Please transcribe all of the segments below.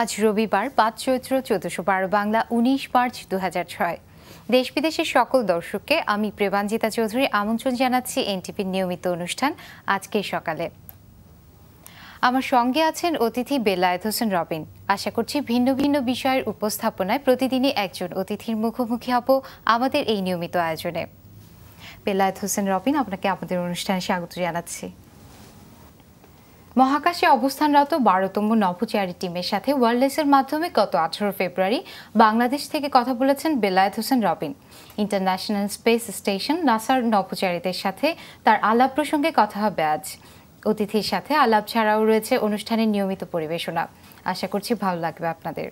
আজ রবিবার ৫ চৈত্র ১৪১২ বাংলা ১৯ মার্চ ২০০৬। দেশ বিদেশের সকল দর্শককে আমি প্রেবাঞ্জিতা চৌধুরী আমন্ত্রণ জানাচ্ছি এনটিভির নিয়মিত অনুষ্ঠান আজকের সকালে। আমার সঙ্গে আছেন অতিথি বেলায়েত হোসেন রবিন। আশা করছি ভিন্ন ভিন্ন বিষয়ের উপস্থাপনায় প্রতিদিনই একজন অতিথির মুখোমুখি হব আমাদের এই নিয়মিত আয়োজনে। বেলায়েত হোসেন রবিন, আপনাকে আমাদের অনুষ্ঠানে স্বাগত জানাচ্ছি। মহাকাশে অবস্থানরত ১২তম নভোচারী টিমের সাথে ওয়্যারলেসের মাধ্যমে গত ১৮ ফেব্রুয়ারি বাংলাদেশ থেকে কথা বলেছেন Belayet Hossain Robin. International space station নাসার নভোচারীদের সাথে তার আলাপ প্রসঙ্গে কথা হবে আজ। অতিথির সাথে আলাপ ছাড়াও রয়েছে অনুষ্ঠানের নিয়মিত পরিবেশনা। আশা করছি ভালো লাগবে আপনাদের।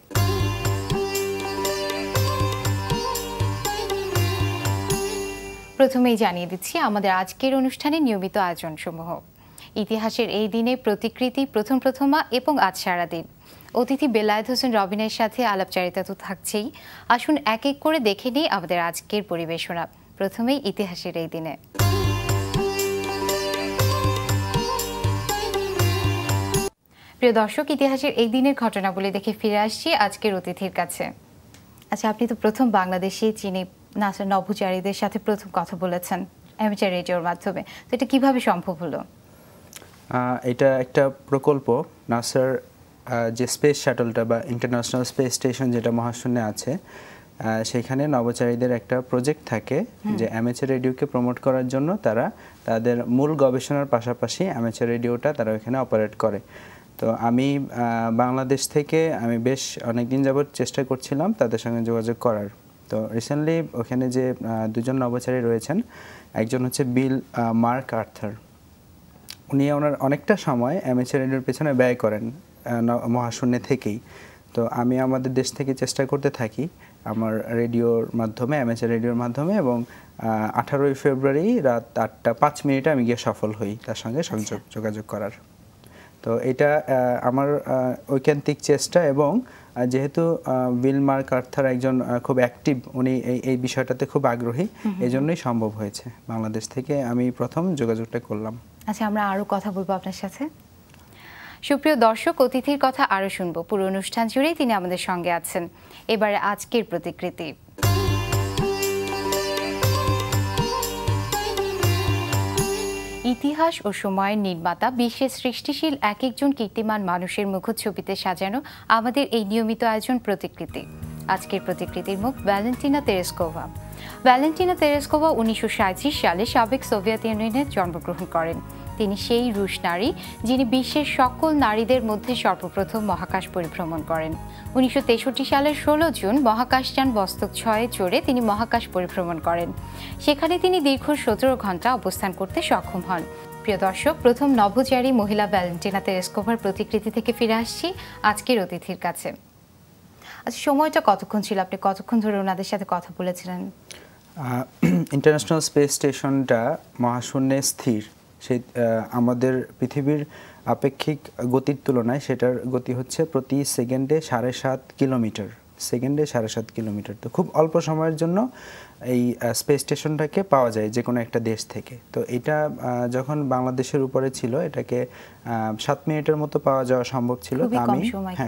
প্রথমেই জানিয়ে দিচ্ছি আমাদের আজকের অনুষ্ঠানের নিয়মিত আয়োজনসমূহ। ইতিহাসের এই দিনে প্রতিকৃতি, প্রথমা এবং আজ সারাদিন। অতিথি বেলায়েত হোসেন রবিনের সাথে আলাপচারিতা তো থাকছেই। আসুন এক এক করে দেখে নিই আমাদের আজকের পরিবেশনা। প্রথমেই ইতিহাসের এই দিনে। প্রিয় দর্শক, ইতিহাসের এই দিনের ঘটনাবলী দেখে ফিরে আসছি আজকের অতিথির কাছে। আচ্ছা, আপনি তো প্রথম বাংলাদেশি চীনে নাসার নভোচারীদের সাথে প্রথম কথা বলেছেন অ্যামেচার রেডিওর মাধ্যমে, তো এটা কিভাবে সম্ভব হলো? এটা একটা প্রকল্প, নাসার যে স্পেস শাটলটা বা ইন্টারন্যাশনাল স্পেস স্টেশন যেটা মহাশূন্যে আছে, সেখানে নভোচারীদের একটা প্রজেক্ট থাকে যে অ্যামেচার রেডিওকে প্রমোট করার জন্য তারা তাদের মূল গবেষণার পাশাপাশি অ্যামেচার রেডিওটা তারা ওখানে অপারেট করে। তো আমি বাংলাদেশ থেকে আমি বেশ অনেকদিন যাবৎ চেষ্টা করছিলাম তাদের সঙ্গে যোগাযোগ করার। তো রিসেন্টলি ওখানে যে দুজন নভোচারী রয়েছেন, একজন হচ্ছে বিল মার্ক আর্থার। উনি ওনার অনেকটা সময় অ্যামেচার রেডিওর পেছনে ব্যয় করেন মহাশূন্যে থেকেই। তো আমি আমাদের দেশ থেকে চেষ্টা করতে থাকি আমার রেডিওর মাধ্যমে, অ্যামেচার রেডিওর মাধ্যমে, এবং 18 ফেব্রুয়ারি রাত 8টা 5 মিনিটে আমি গিয়ে সফল হই তার সঙ্গে যোগাযোগ করার। তো এটা আমার ঐকান্তিক চেষ্টা, এবং যেহেতু বিল মার্ক আর্থার একজন খুব অ্যাক্টিভ, উনি এই বিষয়টাতে খুব আগ্রহী, এজন্যই সম্ভব হয়েছে। বাংলাদেশ থেকে আমি প্রথম যোগাযোগটা করলাম। আচ্ছা, আমরা আরও কথা বলবো আপনার সাথে। সুপ্রিয় দর্শক, অতিথির কথা আরও শুনবো। পুরো অনুষ্ঠান জুড়েই তিনি আমাদের সঙ্গে আছেন। এবারে আজকের প্রতিকৃতি। ইতিহাস ও সময়ের নির্মাতা, বিশ্বের সৃষ্টিশীল এক একজন কীর্তিমান মানুষের মুখচ্ছবিতে সাজানো আমাদের এই নিয়মিত আয়োজন প্রতিকৃতি। আজকের প্রতিকৃতির মুখ ভ্যালেন্টিনা তেরেস্কোভা। ভ্যালেন্টিনা তেরেস্কোভা 1937 সালে সাবেক সোভিয়েত ইউনিয়নে জন্মগ্রহণ করেন। তিনি সেই রুশ নারী যিনি বিশ্বের সকল নারীদের মধ্যে সর্বপ্রথম মহাকাশ পরিভ্রমণ করেন। 1963 সালের 16 জুন মহাকাশযান ভস্তক 6-এ চড়ে তিনি মহাকাশ পরিভ্রমণ করেন। সেখানে তিনি দীর্ঘ 17 ঘন্টা অবস্থান করতে সক্ষম হন। প্রিয় দর্শক, প্রথম নভোচারী মহিলা ভ্যালেন্টিনা তেরেস্কোভার প্রতিকৃতি থেকে ফিরে আসছি আজকের অতিথির কাছে। আচ্ছা, সময়টা কতক্ষণ ছিল? আপনি কতক্ষণ ধরে ওনাদের সাথে কথা বলেছিলেন? ইন্টারন্যাশনাল স্পেস স্টেশনটা মহাশূন্যে স্থির। সেই আমাদের পৃথিবীর আপেক্ষিক গতির তুলনায় সেটার গতি হচ্ছে প্রতি সেকেন্ডে 7.5 কিলোমিটার। তো খুব অল্প সময়ের জন্য এই স্পেস স্টেশনটাকে পাওয়া যায় যে কোনো একটা দেশ থেকে। তো এটা যখন বাংলাদেশের উপরে ছিল, এটাকে 7 মিনিটের মতো পাওয়া যাওয়া সম্ভব ছিল।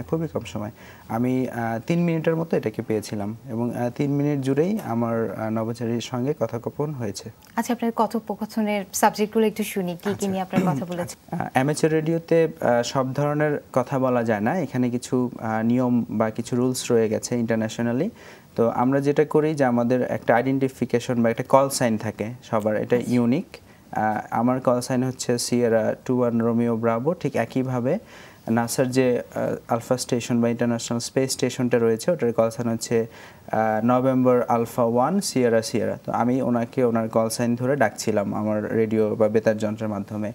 খুবই কম সময়। আমি 3 মিনিটের মতো এটাকে পেয়েছিলাম, এবং 3 মিনিট জুড়েই আমার নভোচারীর সঙ্গে কথোপকথন হয়েছে। আচ্ছা, আপনার কথোপকথনের সাবজেক্টগুলো একটু শুনি, কি নিয়ে আপনার কথা বলেছেন? অ্যামেচার রেডিওতে সব ধরনের কথা বলা যায় না, এখানে কিছু নিয়ম বা কিছু রুলস রয়ে গেছে ইন্টারন্যাশনালি। তো আমরা যেটা করি যে আমাদের একটা আইডেন্টিফিকেশন বা একটা কল সাইন থাকে সবার, এটা ইউনিক। আমার কল সাইন হচ্ছে সিয়েরা 21 রোমিও ব্রাভো। ঠিক একইভাবে নাসার যে আলফা স্টেশন বা ইন্টারন্যাশনাল স্পেস স্টেশনটা রয়েছে, ওটার কল সাইন হচ্ছে নভেম্বর আলফা 1 সিয়েরা। তো আমি ওনাকে ওনার কল সাইন ধরে ডাকছিলাম আমার রেডিও বা বেতার যন্ত্রের মাধ্যমে।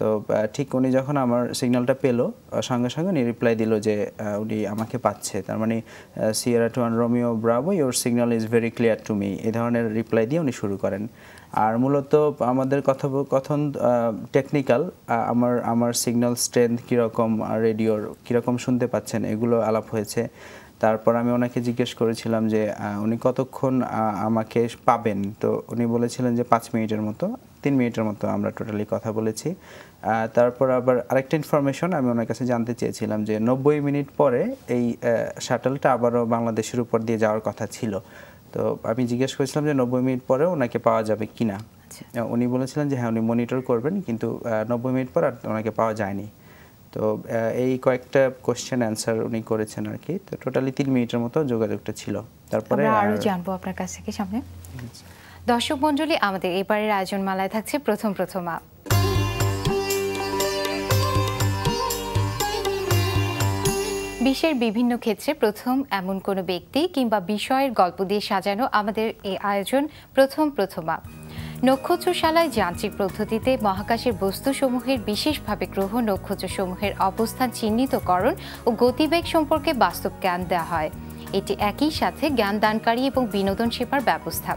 তো ঠিক উনি যখন আমার সিগন্যালটা পেলো, সঙ্গে সঙ্গে উনি রিপ্লাই দিল যে উনি আমাকে পাচ্ছে। তার মানে Sierra 21 Romeo Bravo, your signal is very clear to me, এই ধরনের রিপ্লাই দিয়ে উনি শুরু করেন। আর মূলত আমাদের কথোপকথন টেকনিক্যাল, আমার সিগন্যাল স্ট্রেংথ কীরকম, রেডিওর কীরকম শুনতে পাচ্ছেন, এগুলো আলাপ হয়েছে। তারপর আমি ওনাকে জিজ্ঞেস করেছিলাম যে উনি কতক্ষণ আমাকে পাবেন। তো উনি বলেছিলেন যে 5 মিনিটের মতো। 3 মিনিটের মতো আমরা টোটালি কথা বলেছি। তারপর আবার আরেকটা ইনফরমেশন আমি ওনার কাছে জানতে চেয়েছিলাম যে 90 মিনিট পরে এই শাটলটা আবারও বাংলাদেশের উপর দিয়ে যাওয়ার কথা ছিল। তো আমি জিজ্ঞেস করেছিলাম যে 90 মিনিট পরে ওনাকে পাওয়া যাবে কিনা। উনি বলেছিলেন যে হ্যাঁ উনি মনিটর করবেন, কিন্তু 90 মিনিট পর আর ওনাকে পাওয়া যায়নি। তো এই কয়েকটা কোশ্চেন অ্যান্সার উনি করেছেন আর কি। তো টোটালি 3 মিনিটের মতো যোগাযোগটা ছিল। তারপরে আরো জানবো আপনার কাছ থেকে সামনে। দর্শক মণ্ডলী, আমাদের এবারের আয়োজন মালায় থাকছে প্রথমা। বিশ্বের বিভিন্ন ক্ষেত্রে প্রথম এমন কোনো ব্যক্তি কিংবা বিষয়ের গল্প দিয়ে সাজানো আমাদের এই আয়োজন প্রথমা। নক্ষত্রশালায় যান্ত্রিক পদ্ধতিতে মহাকাশের বস্তুসমূহের বিশেষভাবে গ্রহ নক্ষত্রসমূহের অবস্থান চিহ্নিতকরণ ও গতিবেগ সম্পর্কে বাস্তব জ্ঞান দেওয়া হয়। এটি একই সাথে জ্ঞান দানকারী এবং বিনোদন সেবার ব্যবস্থা।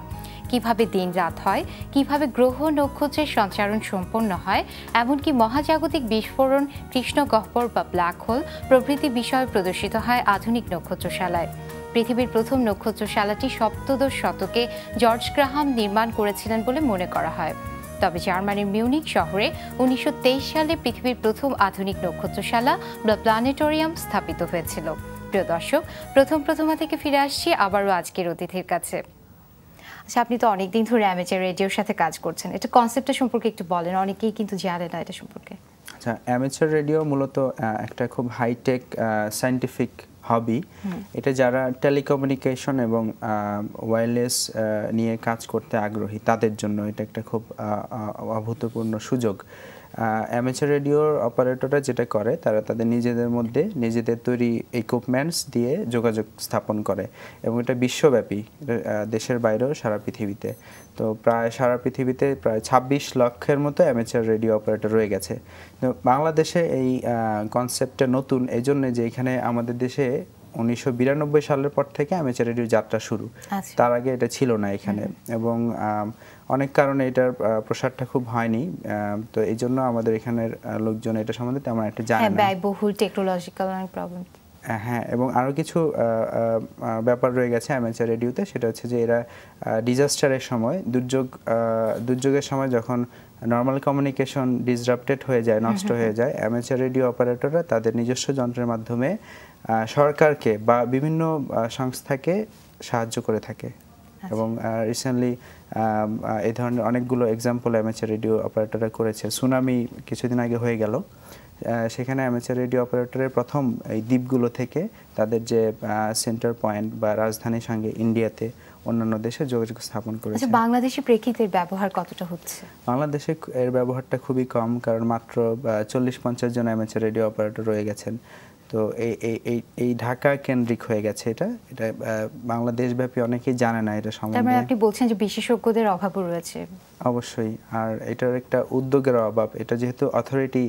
কিভাবে দিন রাত হয়, কিভাবে গ্রহ নক্ষত্রের সঞ্চারণ সম্পন্ন হয়, এমনকি মহাজাগতিক বিস্ফোরণ, কৃষ্ণ গহ্বর বা ব্ল্যাক হোল প্রভৃতি বিষয় প্রদর্শিত হয় আধুনিক নক্ষত্রশালায়। পৃথিবীর প্রথম নক্ষত্রশালাটি সপ্তদশ শতকে জর্জ গ্রাহাম নির্মাণ করেছিলেন বলে মনে করা হয়। তবে জার্মানির মিউনিক শহরে 1923 সালে পৃথিবীর প্রথম আধুনিক নক্ষত্রশালা বা প্ল্যানেটোরিয়াম স্থাপিত হয়েছিল। প্রিয় দর্শক, প্রথমা থেকে ফিরে আসছি আবারও আজকের অতিথির কাছে। আচ্ছা, আপনি তো অনেকদিন ধরে অ্যামেচার রেডিওর সাথে কাজ করছেন, এটা কনসেপ্টটা সম্পর্কে একটু বলেন, অনেকেই কিন্তু জানে না এটা সম্পর্কে। আচ্ছা, অ্যামেচার রেডিও মূলত একটা খুব হাইটেক সায়েন্টিফিক হবি। এটা যারা টেলিকমিউনিকেশন এবং ওয়্যারলেস নিয়ে কাজ করতে আগ্রহী তাদের জন্য এটা একটা খুব অভূতপূর্ণ সুযোগ। অ্যামেচার রেডিওর অপারেটররা যেটা করে, তারা তাদের নিজেদের মধ্যে নিজেদের তৈরি ইকুইপমেন্টস দিয়ে যোগাযোগ স্থাপন করে এবং এটা বিশ্বব্যাপী, দেশের বাইরেও সারা পৃথিবীতে। তো প্রায় সারা পৃথিবীতে প্রায় 26 লক্ষের মতো অ্যামেচার রেডিও অপারেটর রয়ে গেছে। তো বাংলাদেশে এই কনসেপ্টটা নতুন এই জন্য যে এখানে আমাদের দেশে 1992 সালের পর থেকে অ্যামেচার রেডিও যাত্রা শুরু। তার আগে এটা ছিল না এখানে, এবং অনেক কারণে এটার প্রসারটা খুব হয়নি। তো এই জন্য আমাদের এখানের লোকজন এটা সম্বন্ধে তেমন একটা জানে না। ব্যয়বহুল, টেকনোলজিক্যাল অনেক প্রবলেম। হ্যাঁ, এবং আরও কিছু ব্যাপার রয়ে গেছে অ্যামেচার রেডিওতে। সেটা হচ্ছে যে এরা ডিজাস্টারের সময়, দুর্যোগের সময় যখন নর্মাল কমিউনিকেশন ডিসরাপ্টেড হয়ে যায়, নষ্ট হয়ে যায়, অ্যামেচার রেডিও অপারেটররা তাদের নিজস্ব যন্ত্রের মাধ্যমে সরকারকে বা বিভিন্ন সংস্থাকে সাহায্য করে থাকে। এবং রিসেন্টলি এই ধরনের অনেকগুলো এক্সাম্পল অ্যামেচার রেডিও অপারেটররা করেছে। সুনামি কিছুদিন আগে হয়ে গেল, সেখানে অ্যামেচার রেডিও অপারেটরের প্রথম এই দ্বীপগুলো থেকে তাদের যে সেন্টার পয়েন্ট বা রাজধানীর সঙ্গে ইন্ডিয়াতে অন্যান্য দেশে যোগাযোগ স্থাপন করেছে। আচ্ছা, বাংলাদেশে প্রেক্ষিতের ব্যবহার কতটা হচ্ছে? বাংলাদেশে এর ব্যবহারটা খুবই কম, কারণ মাত্র 40-50 জন অ্যামেচার রেডিও অপারেটর রয়ে গেছেন। তো এই ঢাকা কেন্দ্রিক হয়ে গেছে এটা বাংলাদেশ ব্যাপী অনেকেই জানে না এটা সম্বন্ধে। তার মানে আপনি বলছেন যে বিশেষজ্ঞদের অভাবও রয়েছে। অবশ্যই, আর এটার একটা উদ্যোগের অভাব। এটা যেহেতু অথরিটি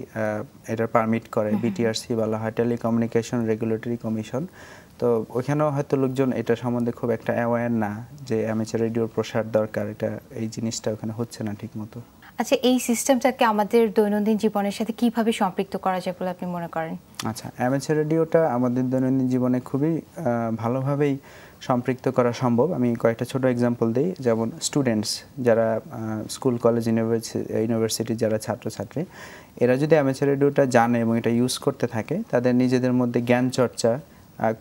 এটা পারমিট করে, বিটিআরসি বলা হয়, টেলিকমিউনিকেশন রেগুলেটরি কমিশন। তো ওখানেও হয়তো লোকজন এটা সম্বন্ধে খুব একটা অ্যাওয়্যার না যে অ্যামেচার রেডিওর প্রসার দরকার, এটা এই জিনিসটা ওখানে হচ্ছে না ঠিক মতো। আচ্ছা, এই সিস্টেমটাকে আমাদের দৈনন্দিন জীবনের সাথে কিভাবে সম্পৃক্ত করা যায় বলে আপনি মনে করেন? আচ্ছা, অ্যামেচার রেডিওটা আমাদের দৈনন্দিন জীবনে খুবই ভালোভাবেই সম্পৃক্ত করা সম্ভব। আমি কয়েকটা ছোট এক্সাম্পল দিই। যেমন স্টুডেন্টস যারা স্কুল, কলেজ, ইউনিভার্সিটির যারা ছাত্রছাত্রী, এরা যদি অ্যামেচার রেডিওটা জানে এবং এটা ইউজ করতে থাকে, তাদের নিজেদের মধ্যে জ্ঞান চর্চা,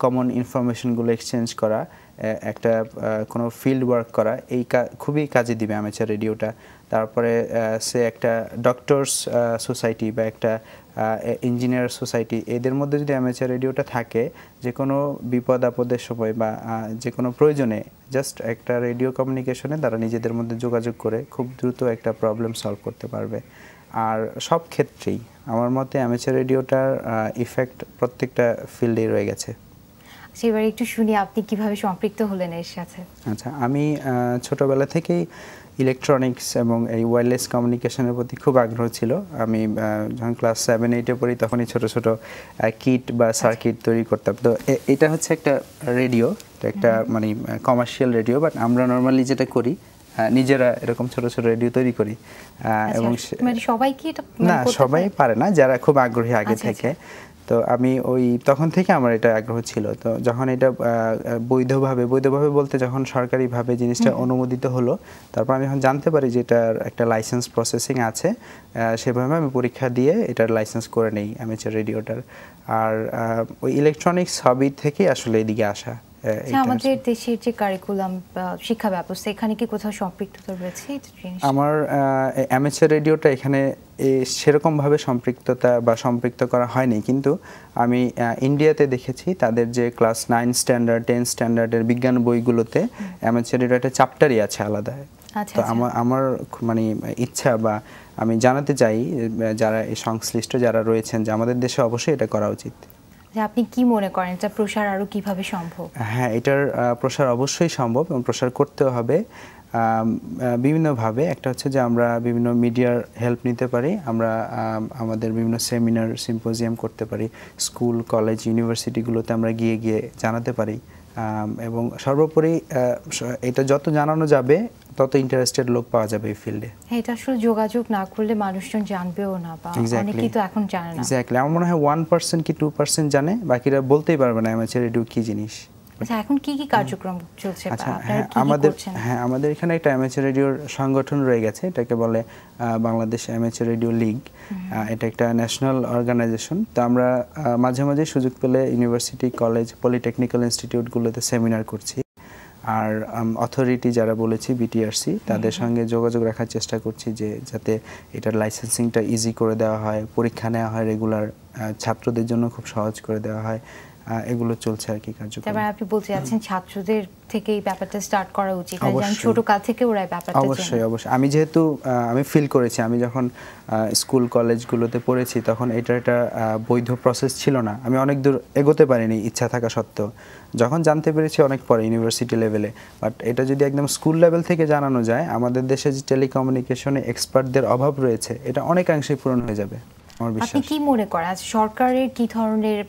কমন ইনফরমেশনগুলো এক্সচেঞ্জ করা, একটা কোনো ফিল্ড ওয়ার্ক করা, এই খুবই কাজে দিবে অ্যামেচার রেডিওটা। তারপরে সে একটা ডক্টরস সোসাইটি বা একটা ইঞ্জিনিয়ার সোসাইটি, এদের মধ্যে যদি অ্যামেচার রেডিওটা থাকে, যে কোনো বিপদ আপদের সময় বা যে কোনো প্রয়োজনে জাস্ট একটা রেডিও কমিউনিকেশনে তারা নিজেদের মধ্যে যোগাযোগ করে খুব দ্রুত একটা প্রবলেম সলভ করতে পারবে। আর সব ক্ষেত্রেই আমার মতে অ্যামেচার রেডিওটার ইফেক্ট প্রত্যেকটা ফিল্ডেই রয়ে গেছে। এবার একটু শুনি আপনি কিভাবে সম্পৃক্ত হলেন এর সাথে। আচ্ছা, আমি ছোটবেলা থেকেই ইলেকট্রনিক্স এবং এই ওয়্যারলেস কমিউনিকেশনের প্রতি খুব আগ্রহ ছিল। আমি যখন ক্লাস 7-8-এ পড়ি তখনই ছোট ছোট কিট বা সার্কিট তৈরি করতাম। তো এটা হচ্ছে একটা রেডিও, একটা মানে কমার্শিয়াল রেডিও, বাট আমরা নর্মালি যেটা করি নিজেরা এরকম ছোট ছোট রেডিও তৈরি করি। এবং মানে সবাই কি এটা না, সবাই পারে না, যারা খুব আগ্রহী আগে থেকে। তো আমি ওই তখন থেকে আমার এটা আগ্রহ ছিল। তো যখন এটা বৈধভাবে বলতে যখন সরকারিভাবে জিনিসটা অনুমোদিত হলো, তারপর আমি যখন জানতে পারি যে এটার একটা লাইসেন্স প্রসেসিং আছে, সেভাবে আমি পরীক্ষা দিয়ে এটার লাইসেন্স করে নেই অ্যামেচার রেডিওটার। আর ওই ইলেকট্রনিক্স হবি থেকে আসলে এদিকে আসা। আমাদের দেশের যে কারিকুলাম শিক্ষা ব্যবস্থা, এখানে কি কোথাও সম্পৃক্ততা রয়েছে? আমার অ্যামেচার রেডিওটা এখানে সেরকমভাবে সম্পৃক্ত করা হয়নি, কিন্তু আমি ইন্ডিয়াতে দেখেছি তাদের যে ক্লাস 9 স্ট্যান্ডার্ড 10 স্ট্যান্ডার্ডের বিজ্ঞান বইগুলোতে অ্যামেচার রেডিও একটা চ্যাপ্টারই আছে আলাদা। তো আমার মানে ইচ্ছা বা আমি জানাতে চাই যারা এই সংশ্লিষ্ট যারা রয়েছেন যে আমাদের দেশে অবশ্যই এটা করা উচিত। আপনি কি মনে করেন এটা প্রসার আরো কিভাবে সম্ভব? হ্যাঁ, এটার প্রসার অবশ্যই সম্ভব এবং প্রসার করতেও হবে বিভিন্নভাবে। একটা হচ্ছে যে আমরা বিভিন্ন মিডিয়ার হেল্প নিতে পারি, আমরা আমাদের বিভিন্ন সেমিনার সিম্পোজিয়াম করতে পারি, স্কুল কলেজ ইউনিভার্সিটিগুলোতে আমরা গিয়ে জানাতে পারি, এবং সর্বোপরি এটা যত জানানো যাবে তত ইন্টারেস্টেড লোক পাওয়া যাবে এই ফিল্ডে। এটা আসলে যোগাযোগ না করলে মানুষজন জানবেও না, বা অনেকেই তো এখন জানে না। এক্স্যাক্টলি, আমার মনে হয় 1% কি 2% জানে, বাকিরা বলতেই পারবে না অ্যামেচার রেডিও কি জিনিস। আচ্ছা, এখন কি কার্যক্রম চলছে? আমাদের এখানে একটা অ্যামেচার রেডিওর সংগঠন রয়ে গেছে, এটাকে বলে বাংলাদেশ অ্যামেচার রেডিও লিগ। এটা একটা ন্যাশনাল অর্গানাইজেশন। তো আমরা মাঝে মাঝে সুযোগ পেলে ইউনিভার্সিটি, কলেজ, পলিটেকনিক্যাল ইনস্টিটিউটগুলোতে সেমিনার করছি। আর অথরিটি যারা বলেছি বিটিআরসি, তাদের সঙ্গে যোগাযোগ রাখার চেষ্টা করছি যে যাতে এটার লাইসেন্সিংটা ইজি করে দেওয়া হয়, পরীক্ষা নেওয়া হয় রেগুলার, ছাত্রদের জন্য খুব সহজ করে দেওয়া হয়। এগুলো চলছে আর কি কার্যক্রম। তারপর আপনি বলতে যাচ্ছেন ছাত্রদের থেকে এই ব্যাপারটা স্টার্ট করা উচিত, কারণ ছোট কাল থেকে ওরা এই ব্যাপারটা জানে। অবশ্যই। আমি যেহেতু আমি ফিল করেছি, আমি যখন স্কুল কলেজগুলোতে পড়েছি তখন এটা একটা বৈধ প্রসেস ছিল না, আমি অনেক দূর এগোতে পারিনি ইচ্ছা থাকা সত্ত্বেও। যখন জানতে পেরেছি অনেক পরে ইউনিভার্সিটি লেভেলে, বাট এটা যদি একদম স্কুল লেভেল থেকে জানানো যায়, আমাদের দেশে যে টেলিকমিউনিকেশনে এক্সপার্টদের অভাব রয়েছে এটা অনেকাংশেই পূরণ হয়ে যাবে। আপনি কি মনে করেন সরকারের কি ধরনের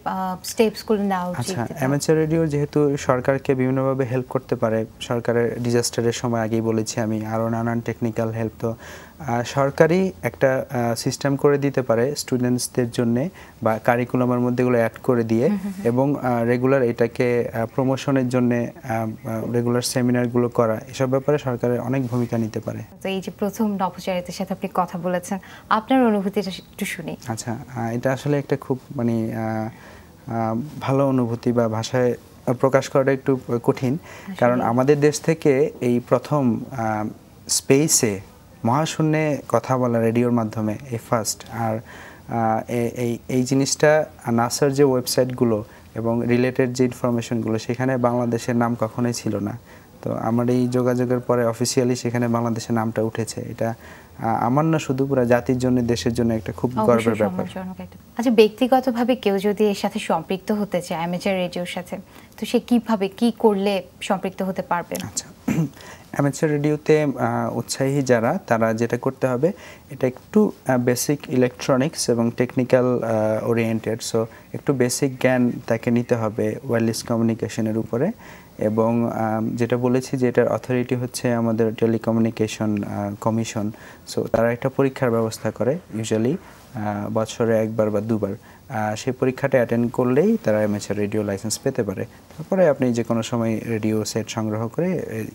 স্টেপসগুলো নেওয়া উচিত? আচ্ছা, অ্যামেচার রেডিও যেহেতু সরকারকে বিভিন্নভাবে হেল্প করতে পারে, সরকারের ডিজাস্টারের সময় আগেই বলেছি আমি, আরও নানান টেকনিক্যাল হেল্প, তো সরকারি একটা সিস্টেম করে দিতে পারে স্টুডেন্টসদের জন্যে, বা কারিকুলামের মধ্যে এগুলো অ্যাড করে দিয়ে, এবং রেগুলার এটাকে প্রমোশনের জন্যে রেগুলার সেমিনারগুলো করা, এসব ব্যাপারে সরকারের অনেক ভূমিকা নিতে পারে। তো এই যে প্রথম নভোচারীদের সাথে আপনি কথা বলেছেন, আপনার অনুভূতিটা একটু শুনি। আচ্ছা, এটা আসলে একটা খুব মানে ভালো অনুভূতি, বা ভাষায় প্রকাশ করাটা একটু কঠিন, কারণ আমাদের দেশ থেকে এই প্রথম স্পেসে মহাশূন্যে কথা বলা রেডিওর মাধ্যমে এই ফার্স্ট। আর এই জিনিসটা নাসার যে ওয়েবসাইটগুলো এবং রিলেটেড যে ইনফরমেশনগুলো, সেখানে বাংলাদেশের নাম কখনোই ছিল না। তো আমার এই যোগাযোগের পরে অফিসিয়ালি সেখানে বাংলাদেশের নামটা উঠেছে। এটা আমার না, শুধু পুরো জাতির জন্য, দেশের জন্য একটা খুব গর্বের ব্যাপার। আচ্ছা, ব্যক্তিগতভাবে কেউ যদি এর সাথে সম্পৃক্ত হতে চায় অ্যামেচার রেডিওর সাথে, তো সে কিভাবে কি করলে সম্পৃক্ত হতে পারবে? আচ্ছা, অ্যামেচার রেডিওতে উৎসাহী যারা, তারা যেটা করতে হবে, এটা একটু বেসিক ইলেকট্রনিক্স এবং টেকনিক্যাল ওরিয়েন্টেড, সো একটু বেসিক জ্ঞান তাকে নিতে হবে ওয়্যারলেস কমিউনিকেশনের উপরে। এবং যেটা বলেছি যে এটার অথরিটি হচ্ছে আমাদের টেলিকমিউনিকেশন কমিশন, সো তারা একটা পরীক্ষার ব্যবস্থা করে ইউজুয়ালি বছরে একবার বা দুবার। সেই পরীক্ষাটা অ্যাটেন্ড করলেই তারা অ্যামেচার রেডিও লাইসেন্স পেতে পারে। তারপরে আপনি যে কোনো সময় রেডিও সেট সংগ্রহ করে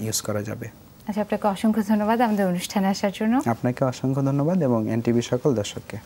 ইউজ করা যাবে। আচ্ছা, আপনাকে অসংখ্য ধন্যবাদ আমাদের অনুষ্ঠানে আসার জন্য। আপনাকে অসংখ্য ধন্যবাদ এবং এনটিভি সকল দর্শককে।